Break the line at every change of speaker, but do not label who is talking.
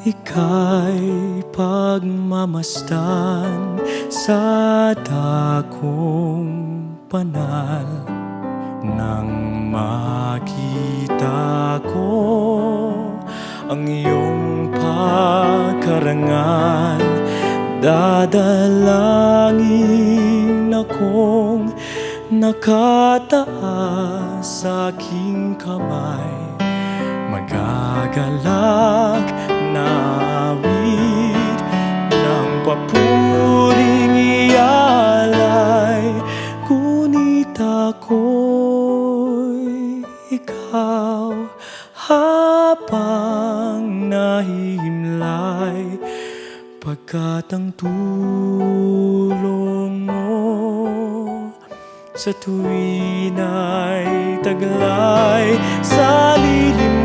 Ika'y pagmamasdan sa dakong banal. Nang makita ko ang iyong pagkarangal, dadalangin akong nakataas sa aking kamay. Magagalak na awit ng papuring ialay, ngunit ako'y ikaw habang nahihimlay, pagkat ang tulong mo sa tuwin ay taglay sa lilim